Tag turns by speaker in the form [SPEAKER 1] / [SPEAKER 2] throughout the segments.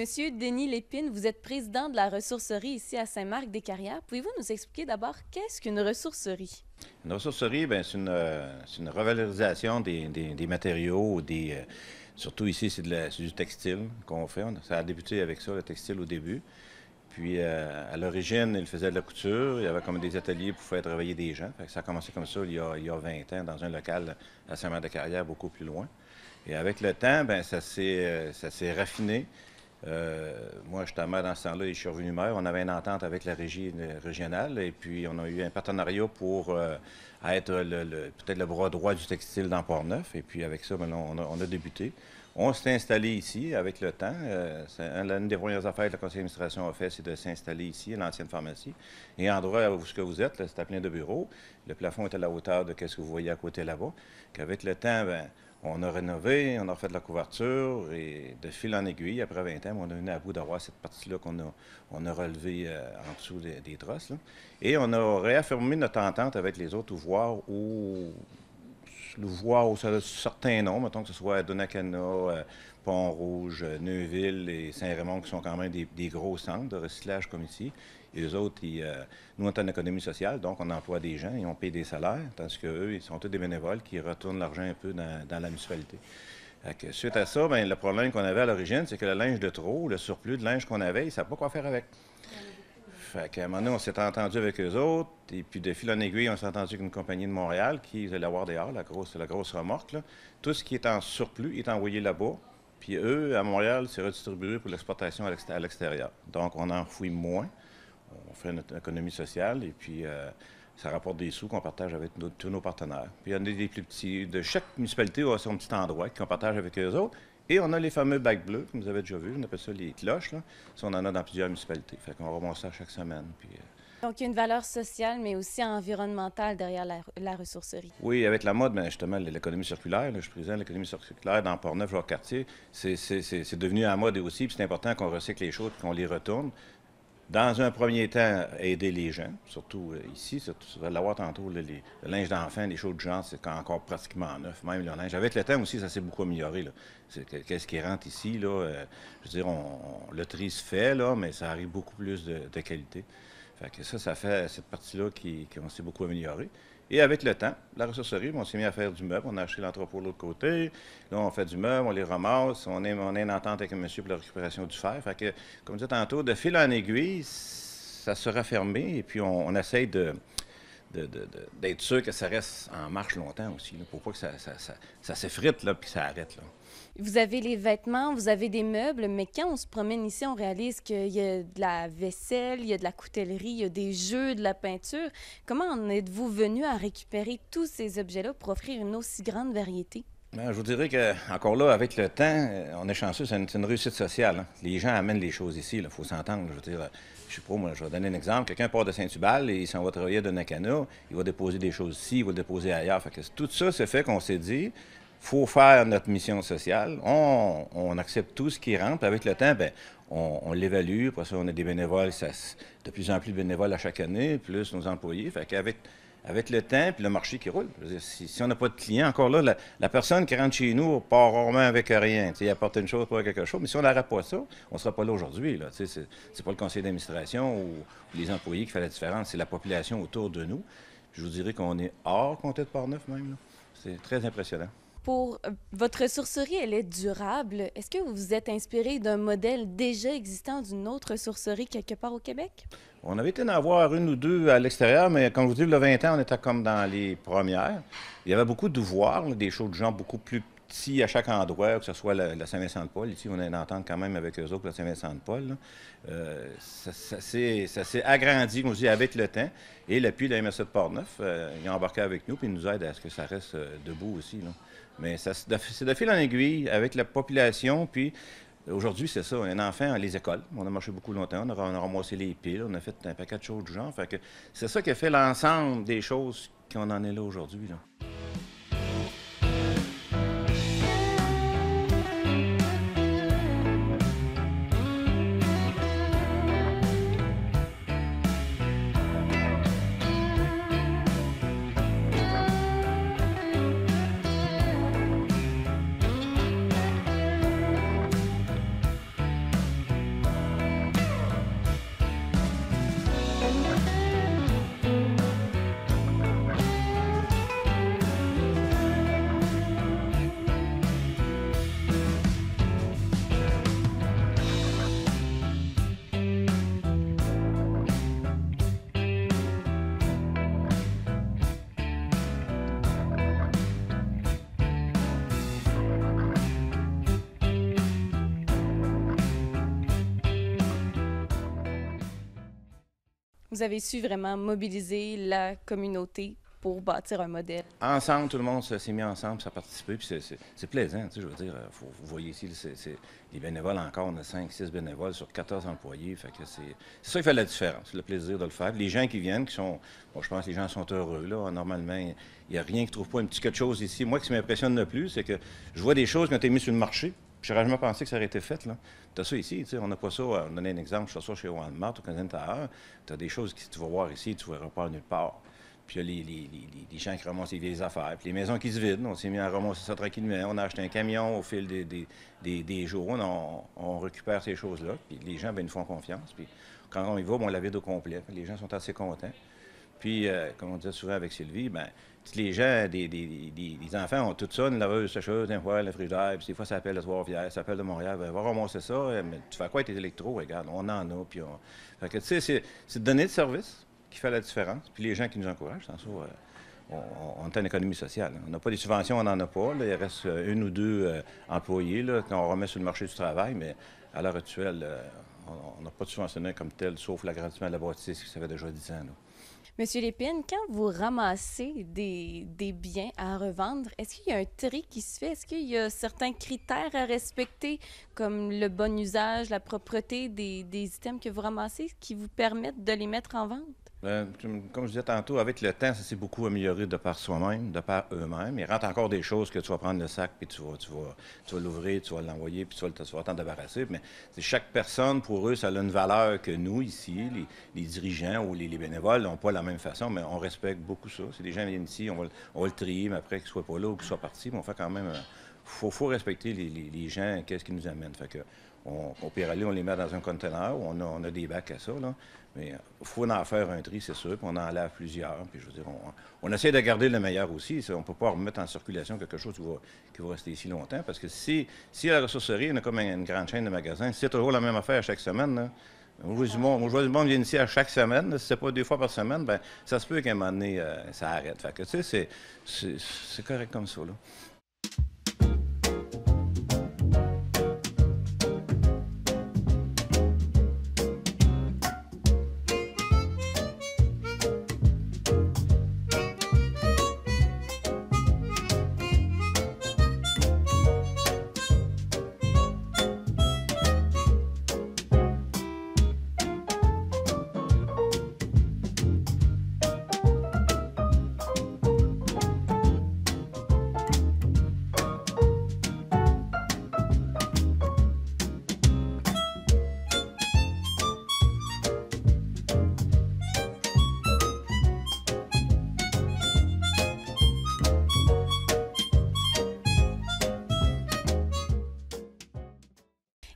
[SPEAKER 1] Monsieur Denis Lépine, vous êtes président de la ressourcerie ici à Saint-Marc-des-Carrières. Pouvez-vous nous expliquer d'abord qu'est-ce qu'une ressourcerie?
[SPEAKER 2] Une ressourcerie, ben, c'est une revalorisation des matériaux, surtout ici, c'est du textile qu'on fait. Ça a débuté avec ça, le textile au début. Puis à l'origine, il faisait de la couture. Il y avait comme des ateliers pour faire travailler des gens. Fait que ça a commencé comme ça il y a 20 ans dans un local à Saint-Marc-de-Carrière, beaucoup plus loin. Et avec le temps, ben, ça s'est raffiné. Moi, j'étais maire dans ce temps-là et je suis revenu maire. On avait une entente avec la régie régionale et puis on a eu un partenariat pour être peut-être le bras droit du textile dans Port-Neuf. Et puis avec ça, ben, on a débuté. On s'est installé ici avec le temps. L'une des premières affaires que le conseil d'administration a fait, c'est de s'installer ici, à l'ancienne pharmacie. Et endroit où ce que vous êtes, c'était plein de bureaux. Le plafond est à la hauteur de ce que vous voyez à côté là-bas. Qu'avec le temps, ben, on a rénové, on a refait de la couverture et de fil en aiguille, après 20 ans, on est venu à bout d'avoir cette partie-là qu'on a relevée en dessous des trosses. Là. Et on a réaffirmé notre entente avec les autres ouvroirs l'ouvroir où ça a certains noms, mettons que ce soit Donnacana, Pont-Rouge, Neuville et Saint-Raymond, qui sont quand même des gros centres de recyclage comme ici. Et eux autres, nous, on est en économie sociale, donc on emploie des gens et on paye des salaires, tandis qu'eux, ils sont tous des bénévoles qui retournent l'argent un peu dans la municipalité. Suite à ça, bien, le problème qu'on avait à l'origine, c'est que le linge de trop, le surplus de linge qu'on avait, ils ne savaient pas quoi faire avec. Fait qu'à un moment donné, on s'est entendu avec eux autres, et puis de fil en aiguille, on s'est entendu avec une compagnie de Montréal qui allait avoir dehors, la grosse remorque. Là. Tout ce qui est en surplus est envoyé là-bas, puis eux, à Montréal, c'est redistribué pour l'exportation à l'extérieur. Donc, on enfouit moins, on fait notre économie sociale, et puis ça rapporte des sous qu'on partage avec tous nos partenaires. Puis il y en a des plus petits. De chaque municipalité a son petit endroit qu'on partage avec eux autres. Et on a les fameux bacs bleus, comme vous avez déjà vu, on appelle ça les cloches. Là. Ça, on en a dans plusieurs municipalités. Fait qu'on remonte ça chaque semaine. Puis,
[SPEAKER 1] Donc, il y a une valeur sociale, mais aussi environnementale derrière la ressourcerie.
[SPEAKER 2] Oui, avec la mode, bien, justement, l'économie circulaire, là, je suis président de l'économie circulaire dans Port-Neuf, Jacques-Cartier, c'est devenu à mode aussi, puis c'est important qu'on recycle les choses et qu'on les retourne. Dans un premier temps, aider les gens, surtout ici, tu vas l'avoir tantôt, le linge d'enfant, les choses de genre, c'est encore pratiquement neuf, même le linge. Avec le temps aussi, ça s'est beaucoup amélioré. Qu'est-ce qui rentre ici, là, je veux dire, le tri se fait, là, mais ça arrive beaucoup plus de qualité. Fait que ça fait cette partie-là qu'on s'est beaucoup améliorée. Et avec le temps, la ressourcerie, on s'est mis à faire du meuble. On a acheté l'entrepôt de l'autre côté. Là, on fait du meuble, on les ramasse. On est en entente avec un monsieur pour la récupération du fer. Fait que, comme je disais tantôt, de fil en aiguille, ça se raffermé. Et puis, on essaye d'être sûr que ça reste en marche longtemps aussi, là, pour pas que ça s'effrite, là, puis que ça arrête, là.
[SPEAKER 1] Vous avez les vêtements, vous avez des meubles, mais quand on se promène ici, on réalise qu'il y a de la vaisselle, il y a de la coutellerie, il y a des jeux, de la peinture. Comment en êtes-vous venu à récupérer tous ces objets-là pour offrir une aussi grande variété?
[SPEAKER 2] Bien, je vous dirais que encore là, avec le temps, on est chanceux, c'est une réussite sociale. Hein. Les gens amènent les choses ici, il faut s'entendre. Je veux dire, je sais pas, moi, je vais donner un exemple. Quelqu'un part de Saint-Hubal et il s'en va travailler à Donnacana, il va déposer des choses ici, il va le déposer ailleurs. Fait que tout ça, c'est fait qu'on s'est dit, faut faire notre mission sociale. On accepte tout ce qui rentre. Avec le temps, ben, on l'évalue. Après ça, on a des bénévoles, de plus en plus de bénévoles à chaque année, plus nos employés. Fait qu'avec avec le temps puis le marché qui roule. Je veux dire, si on n'a pas de clients, encore là, la personne qui rentre chez nous part rarement avec rien. Il apporte une chose pour quelque chose, mais si on n'arrête pas ça, on ne sera pas là aujourd'hui. C'est pas le conseil d'administration ou les employés qui fait la différence, c'est la population autour de nous. Puis je vous dirais qu'on est hors comté de Port-Neuf même. Là. C'est très impressionnant.
[SPEAKER 1] Pour votre ressourcerie, elle est durable. Est-ce que vous vous êtes inspiré d'un modèle déjà existant d'une autre ressourcerie quelque part au Québec?
[SPEAKER 2] On avait été en avoir une ou deux à l'extérieur, mais comme je vous dis, il y a 20 ans, on était comme dans les premières. Il y avait beaucoup d'ouvroirs, des choses de genre beaucoup plus petits à chaque endroit, que ce soit la Saint-Vincent-de-Paul. Ici, on a une entente quand même avec eux autres, la Saint-Vincent-de-Paul. Ça s'est agrandi, comme je dis, avec le temps. Et l'appui de la MSA de Port-Neuf, ils ont embarqué avec nous, puis ils nous aident à ce que ça reste debout aussi. Là. Mais c'est de fil en aiguille avec la population, puis aujourd'hui, c'est ça, un enfant, les écoles. On a marché beaucoup longtemps, on a ramassé les piles, on a fait un paquet de choses du genre. Fait que c'est ça qui a fait l'ensemble des choses qu'on en est là aujourd'hui. Là.
[SPEAKER 1] Vous avez su vraiment mobiliser la communauté pour bâtir un modèle.
[SPEAKER 2] Ensemble, tout le monde s'est mis ensemble, ça a participé, puis c'est plaisant, tu sais, je veux dire, vous voyez ici, les bénévoles encore, on a 5-6 bénévoles sur 14 employés, fait que c'est ça qui fait la différence, c'est le plaisir de le faire. Les gens qui viennent, bon, je pense que les gens sont heureux, là, normalement, il n'y a rien qui ne trouve pas un petit quelque chose ici. Moi, ce qui m'impressionne le plus, c'est que je vois des choses qui ont été mises sur le marché, puis j'aurais jamais pensé que ça aurait été fait, là. Tu as ça ici, tu sais, on n'a pas ça, on va donner un exemple, je fais ça chez Walmart, au Canadian Tire, tu as des choses que tu vas voir ici, tu ne verras pas nulle part. Puis il y a les gens qui ramassent les vieilles affaires. Puis les maisons qui se vident, on s'est mis à ramasser ça tranquillement. On a acheté un camion au fil des jours. On récupère ces choses-là. Puis les gens, ben, nous font confiance. Puis quand on y va, ben, on la vide au complet. Puis les gens sont assez contents. Puis, comme on disait souvent avec Sylvie, ben, les gens, des enfants ont tout ça, une laveuse, sécheuse, un poêle, un frigidaire. Puis des fois, ça appelle de Trois-Rivières, ça appelle de Montréal. Ben, va ramasser ça. Mais tu fais quoi avec tes électros? Regarde, on en a. Puis Fait que, tu sais, c'est de donner le service qui fait la différence. Puis les gens qui nous encouragent, sans ça, on est en économie sociale. On n'a pas des subventions, on n'en a pas. Là. Il reste une ou deux employés là, qu'on remet sur le marché du travail, mais à l'heure actuelle, on n'a pas de subventionnaire comme tel, sauf l'agrandissement de la bâtisse qui ça fait déjà 10 ans. Là.
[SPEAKER 1] Monsieur Lépine, quand vous ramassez des biens à revendre, est-ce qu'il y a un tri qui se fait? Est-ce qu'il y a certains critères à respecter, comme le bon usage, la propreté des items que vous ramassez, qui vous permettent de les mettre en vente?
[SPEAKER 2] Comme je disais tantôt, avec le temps, ça s'est beaucoup amélioré de par soi-même, de par eux-mêmes. Il rentre encore des choses que tu vas prendre le sac, puis tu vas l'ouvrir, tu vas l'envoyer, puis tu vas t'en débarrasser. Mais chaque personne, pour eux, ça a une valeur que nous, ici, les dirigeants ou les bénévoles, n'ont pas la même façon, mais on respecte beaucoup ça. Si des gens viennent ici, on va le trier, mais après qu'ils ne soient pas là ou qu'ils soient partis, mais on fait quand même... faut respecter les gens, qu'est-ce qu'ils nous amènent. Fait que, au pire aller, on les met dans un conteneur, on a des bacs à ça, là. Mais il faut en faire un tri, c'est sûr, puis on en lave plusieurs. Puis je veux dire, on essaie de garder le meilleur aussi. On ne peut pas remettre en circulation quelque chose qui va rester ici longtemps, parce que si à la ressourcerie, on a comme une grande chaîne de magasins, si c'est toujours la même affaire chaque semaine, là, on voit du monde vient ici à chaque semaine. Là, si ce n'est pas 2 fois par semaine, ben ça se peut qu'à un moment donné, ça arrête. Fait que, tu sais, c'est correct comme ça, là.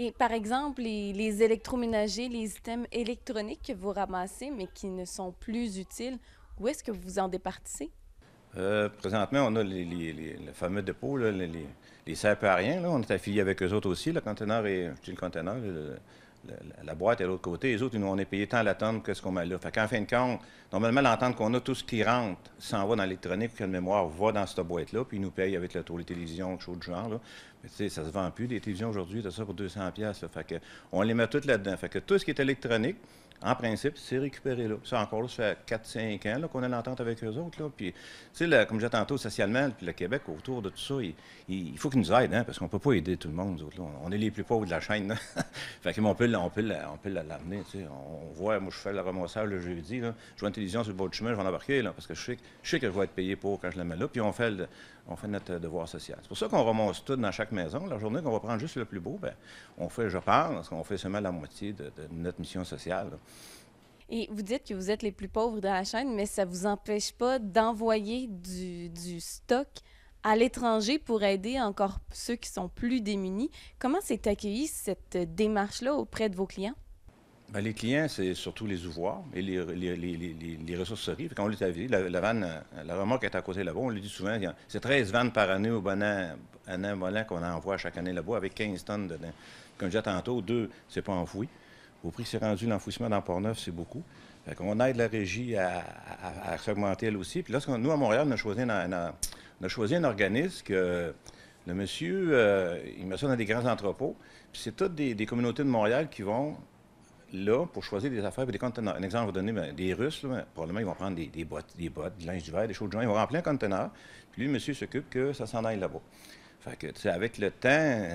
[SPEAKER 1] Et par exemple, les électroménagers, les items électroniques que vous ramassez, mais qui ne sont plus utiles, où est-ce que vous en départissez?
[SPEAKER 2] Présentement, on a le fameux dépôt, là, les serres à rien. Là, on est affilié avec eux autres aussi. Le conteneur est. Je dis le conteneur, la boîte est de l'autre côté. Les autres, nous, on est payé tant la tonne qu'est-ce qu'on met là. Fait qu'en fin de compte, normalement, l'entente qu'on a, tout ce qui rentre s'en va dans l'électronique, puis que le mémoire va dans cette boîte-là, puis ils nous payent avec les télévisions, quelque chose du genre. Là. Mais tu sais, ça se vend plus, des télévisions aujourd'hui, tu ça pour 200$. Là. Fait que, on les met toutes là-dedans. Fait que tout ce qui est électronique, en principe, c'est récupéré là. Ça, encore là, ça fait 4-5 ans qu'on a l'entente avec eux autres. Là. Puis, tu sais, comme je disais tantôt, socialement, puis le Québec, autour de tout ça, il faut qu'ils nous aident, hein, parce qu'on ne peut pas aider tout le monde, nous autres. Là. On est les plus pauvres de la chaîne. Là. Fait que, on peut l'amener. Tu sais. On voit, moi, je fais le ramassage le jeudi. Là. Je vois une télévision sur le bord du chemin, je vais en embarquer, là, parce que je sais que je vais être payé pour quand je la mets là. Puis, on fait notre devoir social. C'est pour ça qu'on ramasse tout dans chaque maison. La journée qu'on va prendre juste le plus beau, bien, on fait, je pense, qu'on fait seulement la moitié de notre mission sociale. Là.
[SPEAKER 1] Et vous dites que vous êtes les plus pauvres de la chaîne, mais ça ne vous empêche pas d'envoyer du stock à l'étranger pour aider encore ceux qui sont plus démunis. Comment s'est accueillie cette démarche-là auprès de vos clients?
[SPEAKER 2] Bien, les clients, c'est surtout les ouvroirs et les ressourceries. Quand on les a vus, la vanne, la remorque est à côté là-bas, on le dit souvent, c'est 13 vannes par année au bon an qu'on envoie chaque année là-bas avec 15 tonnes dedans. Comme je disais tantôt, 2, c'est pas enfoui. Au prix que c'est rendu, l'enfouissement dans Port-Neuf, c'est beaucoup. Fait qu'on aide la régie à s'augmenter elle aussi. Puis là, nous, à Montréal, on a choisi un organisme que le monsieur, il met ça dans des grands entrepôts. Puis c'est toutes des communautés de Montréal qui vont là, pour choisir des affaires et des conteneurs. Un exemple, je vais donner des Russes, là, probablement, ils vont prendre des bottes, du linge d'hiver, des choses de joint, ils vont remplir un conteneur, puis lui, le monsieur s'occupe que ça s'en aille là-bas. Fait que, tu sais, avec le temps,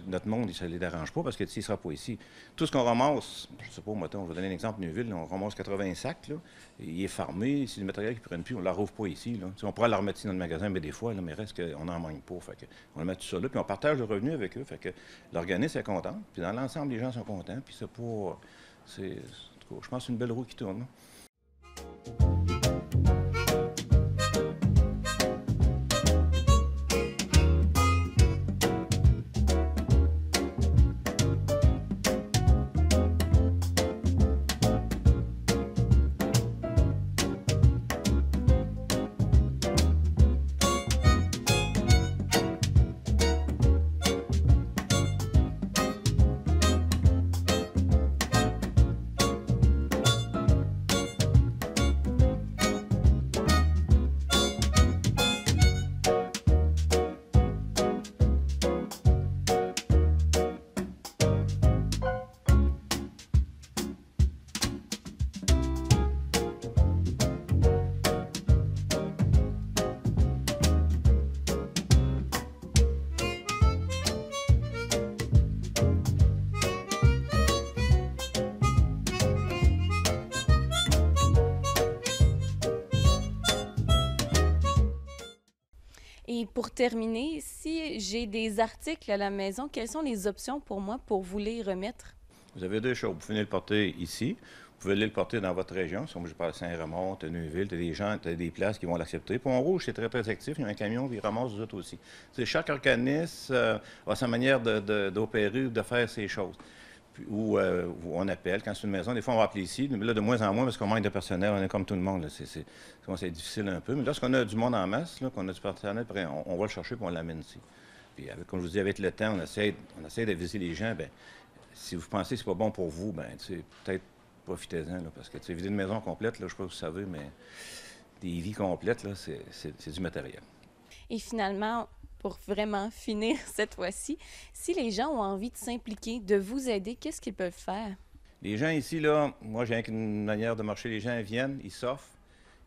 [SPEAKER 2] notre monde, ça ne les dérange pas parce que, tu sais, il ne sera pas ici. Tout ce qu'on ramasse, je ne sais pas, mettons, je vais donner un exemple, Neuville, là, on ramasse 80 sacs, là, il est farmé, c'est du matériel qu'ils ne prennent plus, on ne la rouvre pas ici, là. Tu sais, on pourrait la remettre ici dans le magasin, mais des fois, là, mais reste qu'on n'en manque pas. Fait que, on le met tout ça là, puis on partage le revenu avec eux. Fait que l'organisme est content, puis dans l'ensemble, les gens sont contents, puis c'est pas. C'est, en tout cas, je pense que c'est une belle roue qui tourne, là.
[SPEAKER 1] Et pour terminer, si j'ai des articles à la maison, quelles sont les options pour moi pour vous les remettre?
[SPEAKER 2] Vous avez deux choses. Vous pouvez venir le porter ici. Vous pouvez aller le porter dans votre région. Si je parle Saint-Raymond, Neuville, tu as des gens, tu as des places qui vont l'accepter. Pont-Rouge, c'est très, très actif. Il y a un camion qui ramasse vous autres aussi. T'sais, chaque organisme a sa manière d'opérer ou de faire ses choses. Puis, où on appelle quand c'est une maison. Des fois, on va appeler ici. Mais là, de moins en moins, parce qu'on manque de personnel. On est comme tout le monde. C'est difficile un peu. Mais lorsqu'on a du monde en masse, là, qu'on a du personnel, on va le chercher et on l'amène ici. Puis, comme je vous dis, avec le temps, on essaie de viser les gens. Bien, si vous pensez que c'est pas bon pour vous, ben, peut-être profitez-en, là, parce que vider une maison complète, là, je ne sais pas si vous savez, mais des vies complètes, là, c'est du matériel.
[SPEAKER 1] Et finalement, pour vraiment finir cette fois-ci, si les gens ont envie de s'impliquer, de vous aider, qu'est-ce qu'ils peuvent faire?
[SPEAKER 2] Les gens ici, là, moi, j'ai une manière de marcher. Les gens viennent, ils s'offrent,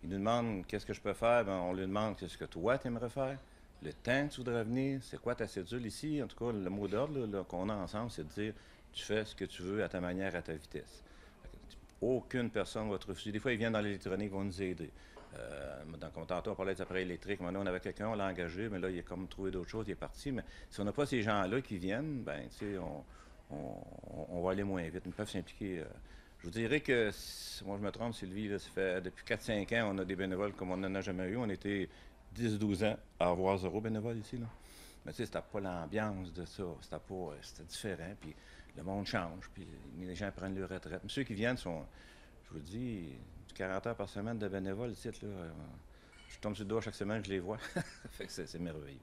[SPEAKER 2] ils nous demandent qu'est-ce que je peux faire. Bien, on leur demande qu'est-ce que toi, tu aimerais faire, le temps que tu voudrais venir, c'est quoi ta cédule ici. En tout cas, le mot d'ordre qu'on a ensemble, c'est de dire tu fais ce que tu veux à ta manière, à ta vitesse. Aucune personne va te refuser. Des fois, ils viennent dans l'électronique, ils vont nous aider. Comme tantôt, on parlait des appareils électriques. Maintenant, on avait quelqu'un, on l'a engagé, mais là, il a comme trouvé d'autres choses, il est parti. Mais si on n'a pas ces gens-là qui viennent, ben, tu sais, on va aller moins vite. Ils peuvent s'impliquer. Je vous dirais que, si moi je me trompe, Sylvie, là, ça fait depuis 4-5 ans, on a des bénévoles comme on n'en a jamais eu. On était 10-12 ans à avoir 0 bénévole ici, là. Mais tu sais, c'était pas l'ambiance de ça. C'était différent. Puis le monde change. Puis les gens prennent leur retraite. Mais ceux qui viennent sont, je vous le dis, 40 heures par semaine de bénévoles ici, là. Je tombe sur le doigt chaque semaine, je les vois. Fait que c'est merveilleux.